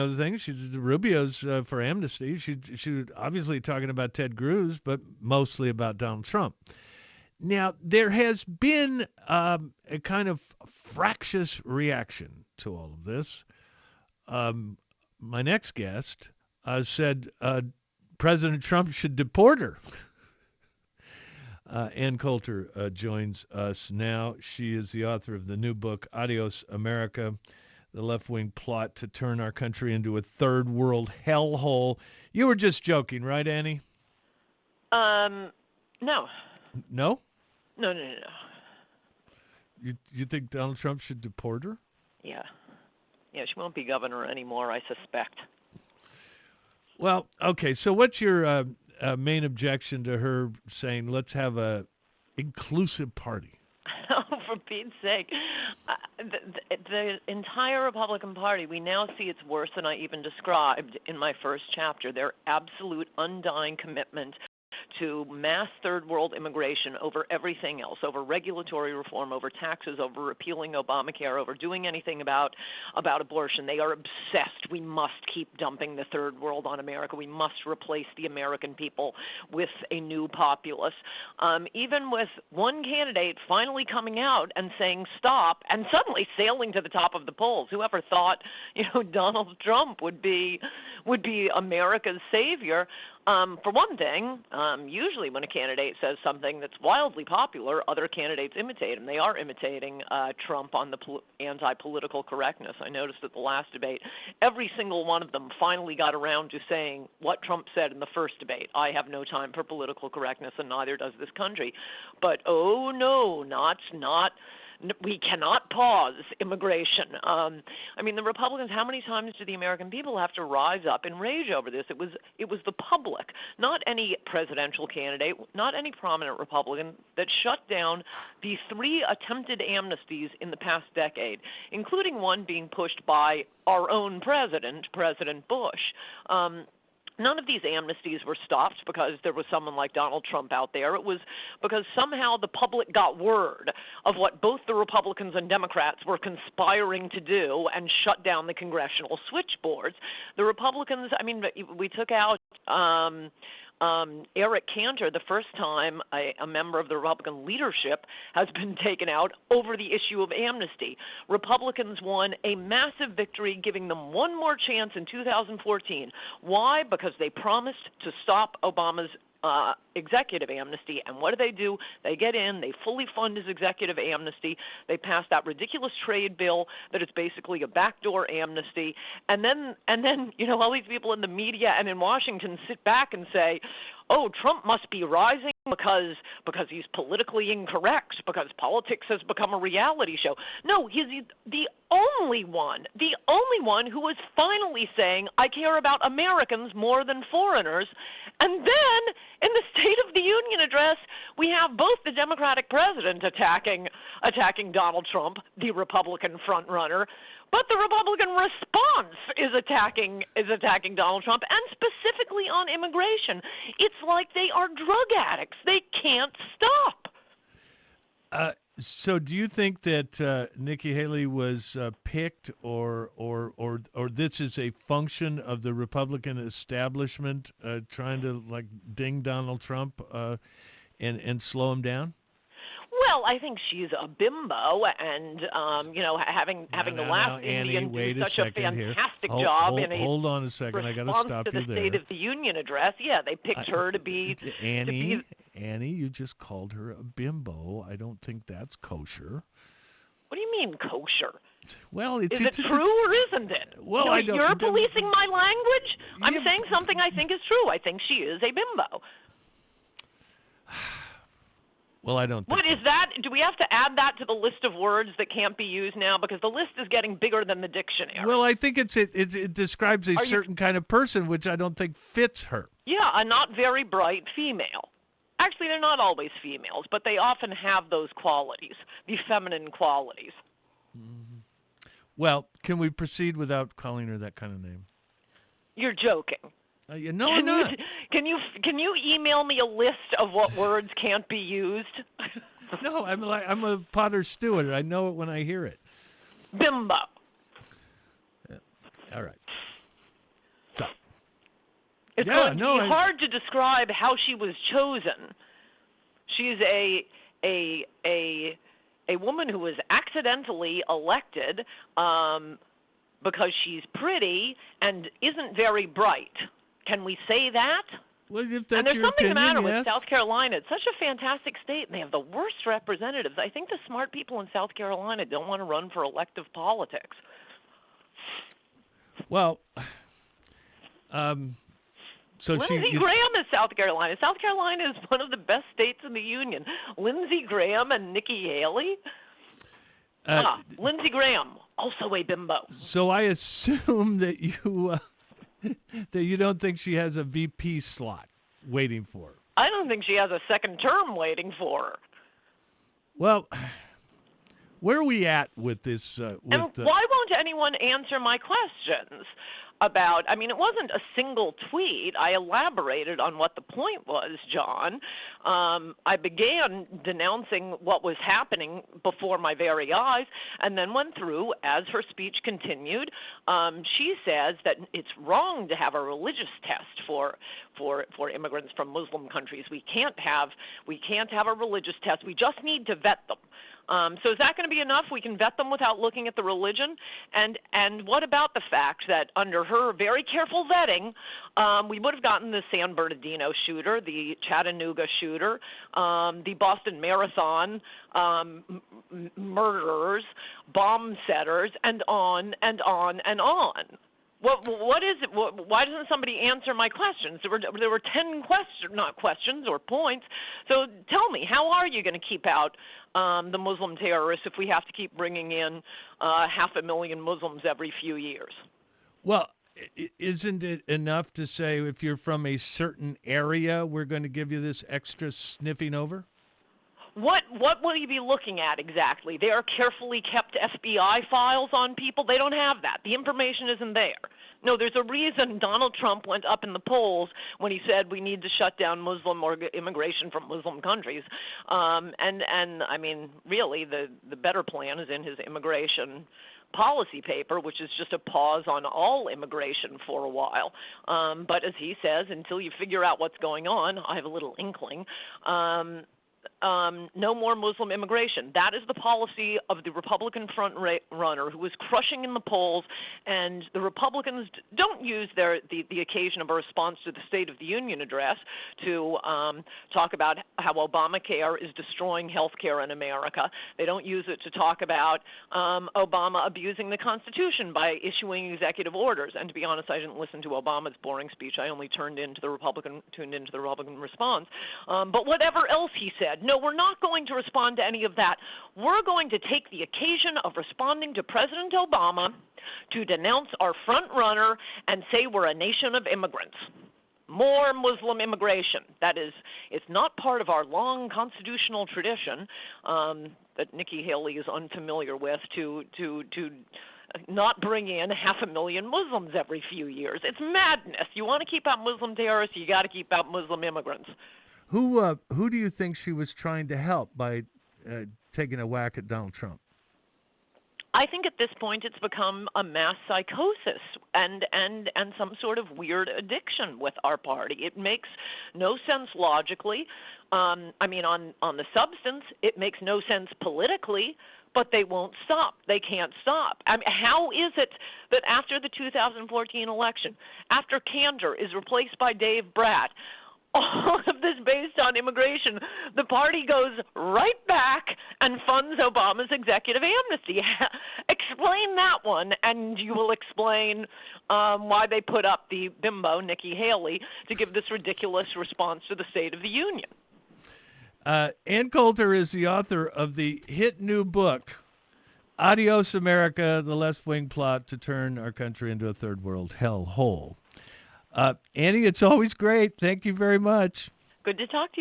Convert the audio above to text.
other thing, she's Rubio's for amnesty. She was obviously talking about Ted Cruz, but mostly about Donald Trump. Now, there has been a kind of fractious reaction to all of this. Um, my next guest said President Trump should deport her. Ann Coulter joins us now. She is the author of the new book, Adios America, the left-wing plot to turn our country into a third world hellhole. You were just joking, right, Annie? No. No? No, no, no, no. You think Donald Trump should deport her? Yeah. Yeah, she won't be governor anymore, I suspect. Well, okay. So what's your main objection to her saying, let's have a inclusive party? Oh, for Pete's sake. The entire Republican Party, we now see it's worse than I even described in my first chapter. Their absolute undying commitment to mass third world immigration over everything else, over regulatory reform, over taxes, over repealing Obamacare, over doing anything about abortion. They are obsessed. We must keep dumping the third world on America. We must replace the American people with a new populace. Even with one candidate finally coming out and saying stop and suddenly sailing to the top of the polls. Whoever thought, Donald Trump would be America's savior? For one thing, usually when a candidate says something that's wildly popular, other candidates imitate him. They are imitating Trump on the anti-political correctness. I noticed at the last debate, every single one of them finally got around to saying what Trump said in the first debate. I have no time for political correctness, and neither does this country. But, oh, no, not we cannot pause immigration. The Republicans, how many times do the American people have to rise up in rage over this? It was the public, not any presidential candidate, not any prominent Republican, that shut down the 3 attempted amnesties in the past decade, including one being pushed by our own president, President Bush. None of these amnesties were stopped because there was someone like Donald Trump out there. It was because somehow the public got word of what both the Republicans and Democrats were conspiring to do and shut down the congressional switchboards. The Republicans, we took out Eric Cantor, the first time a member of the Republican leadership has been taken out over the issue of amnesty. Republicans won a massive victory, giving them one more chance in 2014. Why? Because they promised to stop Obama's executive amnesty. And what do? They get in, they fully fund his executive amnesty. They pass that ridiculous trade bill that is basically a backdoor amnesty. And then, all these people in the media and in Washington sit back and say, oh, Trump must be rising because he's politically incorrect, because politics has become a reality show. No, he's the only one who is finally saying, I care about Americans more than foreigners. And then, in the State of the Union address, we have both the Democratic president attacking Donald Trump, the Republican frontrunner, but the Republican response is attacking Donald Trump, and specifically on immigration. It's like they are drug addicts. They can't stop. So do you think that Nikki Haley was picked, or this is a function of the Republican establishment trying to ding Donald Trump and slow him down? Well, I think she's a bimbo, and having the last Indian do such a fantastic job in a hold on a second, I got to stop you there. To the State of the Union address, yeah, they picked her to be Annie, you just called her a bimbo. I don't think that's kosher. What do you mean kosher? Well, is it true or isn't it? Well, I don't. You're policing my language. I'm saying something I think is true. I think she is a bimbo. Well, I don't think What is that? Do we have to add that to the list of words that can't be used now? Because the list is getting bigger than the dictionary. Well, I think it describes a certain kind of person, which I don't think fits her. Yeah, a not very bright female. Actually, they're not always females, but they often have those qualities, the feminine qualities. Mm-hmm. Well, can we proceed without calling her that kind of name? You're joking. No, I'm not. Can you email me a list of what words can't be used? No, I'm a Potter Stewart. I know it when I hear it. Bimbo. Yeah. All right. It's Yeah, going to no, be hard to describe how she was chosen. She's a woman who was accidentally elected because she's pretty and isn't very bright. Can we say that? well, if And that's there's your something the matter opinion, with yes. South Carolina. It's such a fantastic state, and they have the worst representatives. I think the smart people in South Carolina don't want to run for elective politics. Well, so Lindsey Graham is South Carolina. South Carolina is one of the best states in the union. Lindsey Graham and Nikki Haley. Lindsey Graham, also a bimbo. so I assume that you that you don't think she has a VP slot waiting for her. I don't think she has a second term waiting for her. Well, where are we at with this? And why won't anyone answer my questions about, I mean, it wasn't a single tweet. I elaborated on what the point was, John. I began denouncing what was happening before my very eyes and then went through, as her speech continued, she says that it's wrong to have a religious test for immigrants from Muslim countries. We can't have a religious test. We just need to vet them. So is that going to be enough? We can vet them without looking at the religion? And what about the fact that under her very careful vetting, we would have gotten the San Bernardino shooter, the Chattanooga shooter, the Boston Marathon murderers, bomb setters, and on and on and on. What is it? Why doesn't somebody answer my questions? There were 10 questions, not questions or points. So tell me, how are you going to keep out the Muslim terrorists if we have to keep bringing in 500,000 Muslims every few years? Well, isn't it enough to say if you're from a certain area, we're going to give you this extra sniffing over? What will you be looking at exactly? There are carefully kept FBI files on people. They don't have that. The information isn't there. No, there's a reason Donald Trump went up in the polls when he said we need to shut down Muslim or immigration from Muslim countries. And I mean, really, the better plan is in his immigration policy paper, which is just a pause on all immigration for a while. But as he says, until you figure out what's going on, I have a little inkling, no more Muslim immigration. That is the policy of the Republican front runner who is crushing in the polls, and the Republicans don't use the occasion of a response to the State of the Union address to talk about how Obamacare is destroying health care in America. They don't use it to talk about Obama abusing the Constitution by issuing executive orders. And to be honest, I didn't listen to Obama's boring speech. I only tuned into the Republican response. But whatever else he said, no, we're not going to respond to any of that. We're going to take the occasion of responding to President Obama to denounce our front runner and say we're a nation of immigrants. More Muslim immigration. That is, it's not part of our long constitutional tradition that Nikki Haley is unfamiliar with to not bring in 500,000 Muslims every few years. It's madness. You want to keep out Muslim terrorists, you got to keep out Muslim immigrants. Who do you think she was trying to help by taking a whack at Donald Trump? I think at this point it's become a mass psychosis and some sort of weird addiction with our party. It makes no sense logically. I mean, on the substance, it makes no sense politically, but they won't stop. They can't stop. I mean, how is it that after the 2014 election, after Coulter is replaced by Dave Bratt, all of this based on immigration, the party goes right back and funds Obama's executive amnesty? Explain that one, and you will explain why they put up the bimbo, Nikki Haley, to give this ridiculous response to the State of the Union. Ann Coulter is the author of the hit new book, Adios America, the Left Wing Plot to Turn Our Country into a Third World Hellhole. Annie, it's always great. Thank you very much. Good to talk to you.